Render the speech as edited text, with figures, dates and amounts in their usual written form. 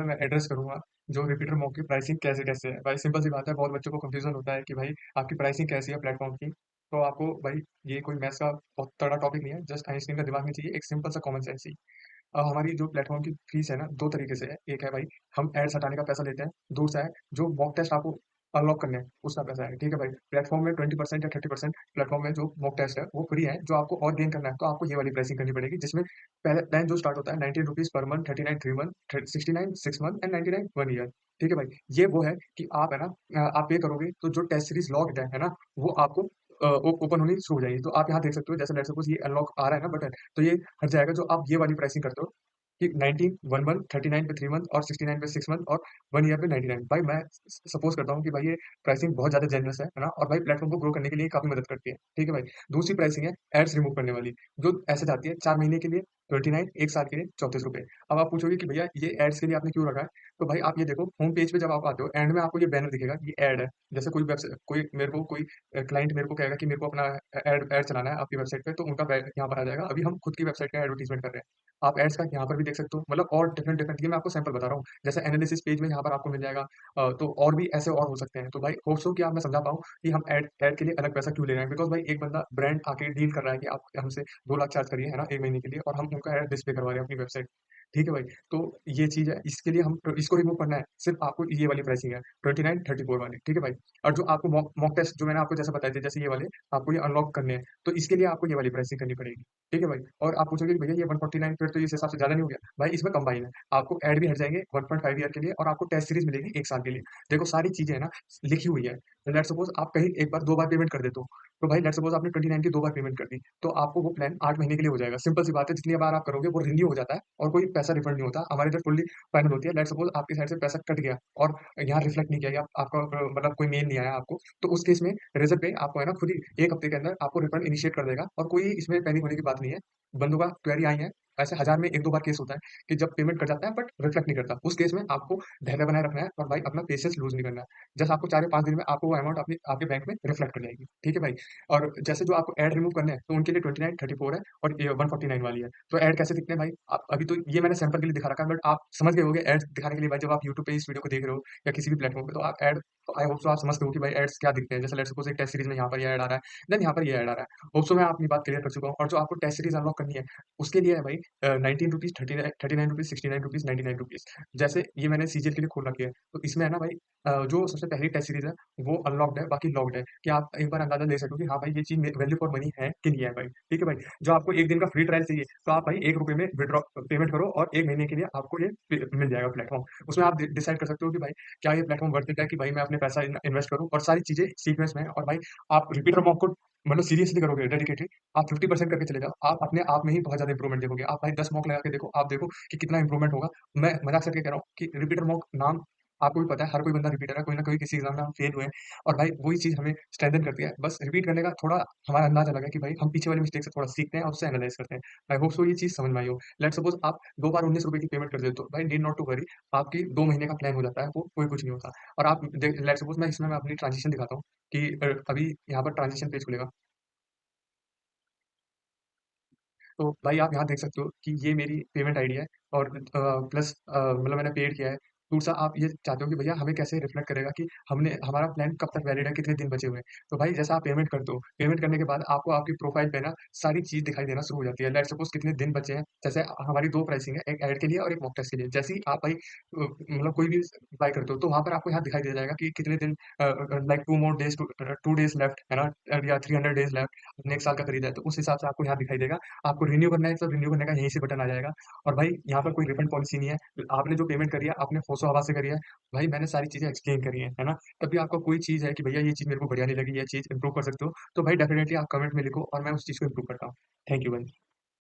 मैं एड्रेस करूँगा, जो रिपीटर मॉक की प्राइसिंग कैसे-कैसे है। भाई सिंपल सी बात है, बहुत बच्चों को कन्फ्यूज़न होता है कि भाई आपकी प्राइसिंग कैसी है प्लेटफ़ॉर्म की। तो आपको भाई ये कोई मैथ्स का बहुत तगड़ा टॉपिक नहीं है, जस्ट आइंस्टीन का दिमाग नहीं चाहिए, एक सिंपल सा कॉमन सेंस ही। हमारी जो प्लेटफ़ॉर्म की फीस है ना, 2 तरीके से है। एक है भाई हम एड्स हटाने का पैसा लेते हैं, दूसरा है जो मॉक टेस्ट आपको अनलॉक करने हैं, उसका पैसा है। ठीक है भाई? प्लेटफ़ॉर्म में 20% या 30% प्लेटफ़ॉर्म में जो मॉक टेस्ट है, वो फ्री है। जो आपको और गेन करना है, तो आपको ये वाली प्राइसिंग करनी पड़ेगी, जिसमें पहले प्लान जो स्टार्ट होता है ₹19 per month, 39 3 month, 69 6 month and 99 1 year. ठीक है भाई? ये वो है कि आप है ना आप पे करोगे तो जो टेस्ट सीरीज़ लॉक्ड है ना? वो आपको ओपन होनी शुरू हो जाएगी। तो आप यहाँ देख सकते हो, जैसे लेट्स सपोज़ ये अनलॉक आ रहा है ना बटन, तो ये हट जाएगा जो आप ये वाली प्राइसिंग करते हो कि 19 1 मंथ, 39 पे 3 मंथ और 69 पे 6 मंथ और 1 ईयर पे 99। भाई मैं सपोज़ करता हूँ कि भाई ये प्राइसिंग बहुत ज़्यादा जेनरस है ना? और भाई प्लेटफ़ॉर्म को ग्रो करने के लिए काफ़ी मदद करती है। ठीक है भाई? दूसरी प्राइसिंग है एड्स रिमूव करने वाली, जो ऐसे जाती है 4 महीने के लिए 29, 1 साल के लिए ₹34। अब आप पूछोगे कि भैया ये एड्स के लिए आपने क्यों रखा है? तो भाई आप ये देखो, होम पेज पे जब आप आते हो, एंड में आपको ये बैनर दिखेगा कि ये एड है। जैसे कोई कोई मेरे को कोई क्लाइंट मेरे को कहेगा कि मेरे को अपना एड एड चलाना है आपकी वेबसाइट पे, तो उनका यहाँ पर आ जाएगा। अभी हम खुद की वेबसाइट का एडवर्टाइज़मेंट कर रहे हैं। आप एड्स का यहाँ पर भी देख सकते हो, मतलब और डिफरेंट डिफरेंट, ये मैं आपको सैंपल बता रहा हूँ। जैसे एनालिसिस पेज में यहाँ पर आपको मिल जाएगा। तो और भी ऐसे और हो सकते हैं। तो भाई होप सो कि आप मैं समझा पाऊँ कि हम एड एड के लिए अलग पैसा क्यों ले रहे हैं। बिकॉज़ भाई एक बंदा ब्रांड आके डील कर रहा है कि आप हमसे 2 लाख चार्ज करिए, है ना, 1 महीने के लिए, और हम उनका एड डिस्प्ले करवा रहे हैं अपनी वेबसाइट। ठीक है भाई? तो ये चीज़ है, इसके लिए हम इसको रिमूव करना है, सिर्फ़ आपको ये वाली प्राइसिंग है, 29 34 वाली। ठीक है भाई? और जो आपको मॉक मॉक टेस्ट जो मैंने आपको जैसे बताए थे, जैसे ये वाले आपको ये अनलॉक करने हैं, तो इसके लिए आपको ये वाली प्राइसिंग करनी पड़ेगी। ठीक है भाई? और आप पूछोगे कि भैया ये 149 फिर तो इस हिसाब से ज़्यादा नहीं हो गया? भाई इसमें कंबाइन है। आपको ऐड भी हट जाएँगे 1.5 ईयर के लिए, और आपको टेस्ट सीरीज़ मिलेगी 1 साल के लिए। देखो सारी चीज़ें है ना लिखी हुई है। लेट्स सपोज़ आप कहीं एक बार 2 बार पेमेंट कर देते हो, तो भाई लेट्स सपोज़ आपने 29 की 2 बार पेमेंट कर दी, तो आपको वो प्लान 8 महीने के लिए हो जाएगा। सिंपल सी बात है, जितनी बार आप करोगे वो रिन्यू हो जाता है और कोई पैसा रिफंड नहीं होता। हमारे इधर फुल्ली फाइनल होती है। लेट्स सपोज़ आपकी साइड से पैसा कट गया और यहाँ रिफ्लेक्ट नहीं किया, या आपका मतलब कोई मेल नहीं आया आपको, तो उस केस में रेज़र पे आपको है ना खुद ही 1 हफ्ते के अंदर आपको रिफंड इनिशिएट कर देगा, और कोई इसमें पैनिक होने की बात नहीं है। बंदों का क्वेरी आई है, ऐसे हज़ार में 1-2 बार केस होता है कि जब पेमेंट कट जाता है बट रिफ्लेक्ट नहीं करता। उस केस में आपको धैर्य बनाए रखना है और भाई अपना पेशेंस लूज़ नहीं करना है। जस्ट आपको 4 या 5 दिन में आपको वो अमाउंट अपनी आपके बैंक में रिफ्लेक्ट कर जाएगी। ठीक है भाई? और जैसे जो आपको ऐड रिमूव करने हैं, तो उनके लिए 29, 34 है और ये 149 वाली है। तो ऐड कैसे दिखते हैं भाई? आप अभी तो ये मैंने सैंपल के लिए दिखा रखा है, बट आप समझ गए होंगे ऐड्स दिखाने के लिए भाई, जब आप यूट्यूब पे इस वीडियो को देख रहे हो या किसी भी प्लेटफ़ॉर्म पे, तो आप ऐड, तो आई होप सो आप समझते हो कि भाई एड्स क्या दिखते हैं। जैसे लेट्स सपोज़ एक टेस्ट सीरीज़ में यहाँ पर ये ऐड आ रहा है, देन यहाँ पर ये ऐड आ रहा है। होप सो मैं अपनी बात क्लियर कर चुका हूँ, और जो आपको टेस्ट सीरीज़ अनलॉक करनी है, उसके लिए है भाई ₹19, 39 ₹, ₹69, ₹99। जैसे ये मैंने सीजीएल के लिए खोल रखी है, तो इसमें है ना भाई जो सबसे पहली टेस्ट सीरीज़ है, वो अनलॉक्ड है, बाकी लॉक्ड है, कि आप एक बार अंदाज़ा ले सको कि हाँ भाई ये चीज़ वैल्यू फॉर मनी है कि नहीं है भाई। ठीक है भाई? जो आपको 1 दिन का फ्री ट्रायल चाहिए, तो आप भाई ₹1 में विथड्रॉ पेमेंट करो और 1 महीने के लिए आपको ये मिल जाएगा प्लेटफ़ॉर्म। उसमें आप डिसाइड कर सकते हो कि भाई क्या ये प्लेटफ़ॉर्म वर्थ इट है, कि भाई मैं अपने पैसा इन्वेस्ट करूँ, और सारी चीज़ें सीक्वेंस में है। और भाई आप रिपीटर मॉक को मतलब सीरियसली करोगे, डेडिकेटली, आप 50% करके चले जाओ, आप अपने आप में ही बहुत ज़्यादा इंप्रूवमेंट देखोगे। आप भाई 10 मॉक लगा के देखो, आप देखो कि कितना इंप्रूवमेंट होगा। मैं मज़ाक करके कह रहा हूँ कि रिपीटर मॉक नाम आपको भी पता है, हर कोई बंदा रिपीटर है, कोई ना कोई किसी एग्ज़ाम में हम फेल हुए हैं, और भाई वही चीज़ हमें स्ट्रेंथन करती है। बस रिपीट करने का थोड़ा हमारा अंदाज़ अलग है कि भाई हम पीछे वाली मिस्टेक से थोड़ा सीखते हैं और उससे एनालाइज़ करते हैं। आई होप सो ये चीज़ समझ में आई हो। लेट्स सपोज़ आप 2 बार ₹19 की पेमेंट कर देते हो, भाई नीड नॉट टू वरी, आपकी 2 महीने का प्लान हो जाता है, वो कोई कुछ नहीं होता। और आप लेट्स सपोज़ मैं इसमें मैं अपनी ट्रांज़िशन दिखाता हूँ कि अभी यहाँ पर ट्रांज़िशन पेज खुलेगा। तो भाई आप यहाँ देख सकते हो कि ये मेरी पेमेंट आईडी है, और प्लस मतलब मैंने पेड किया है। दूसरा आप ये चाहते हो कि भैया हमें कैसे रिफ्लेक्ट करेगा कि हमने हमारा प्लान कब तक वैलिड है, कितने दिन बचे हुए हैं। तो भाई जैसा आप पेमेंट करते हो, पेमेंट करने के बाद आपको आपकी प्रोफाइल पे ना सारी चीज़ दिखाई देना शुरू हो जाती है। लेट्स सपोज़ कितने दिन बचे हैं, जैसे हमारी 2 प्राइसिंग है, एक ऐड के लिए और एक मॉक टेस्ट के लिए। जैसे ही आप भाई मतलब कोई भी अप्लाई करते हो, तो वहाँ पर आपको यहाँ दिखाई दे जाएगा कि कितने दिन लाइक 2 मोर डेज़, 2 डेज़ लेफ्ट है ना, या 300 डेज़ लेफ्ट, हमने 1 साल का खरीदा है, तो उस हिसाब से आपको यहाँ दिखाई देगा। आपको रिन्यू करना है, तो रिन्यू करने का यहीं से बटन आ जाएगा। और भाई यहाँ पर कोई रिफंड पॉलिसी नहीं है। आपने जो पेमेंट करी है, आपने होशो-हवास से करी है। भाई मैंने सारी चीज़ें एक्सप्लेन करी हैं, है ना? तब भी आपको कोई चीज़ है कि भैया ये चीज़ मेरे को बढ़िया नहीं लगी, ये चीज़ इम्प्रूव कर सकते हो, तो भाई डेफिनिटली आप कमेंट में लिखो और मैं उस चीज़ को इम्प्रूव करता हूँ। थैंक यू भाई।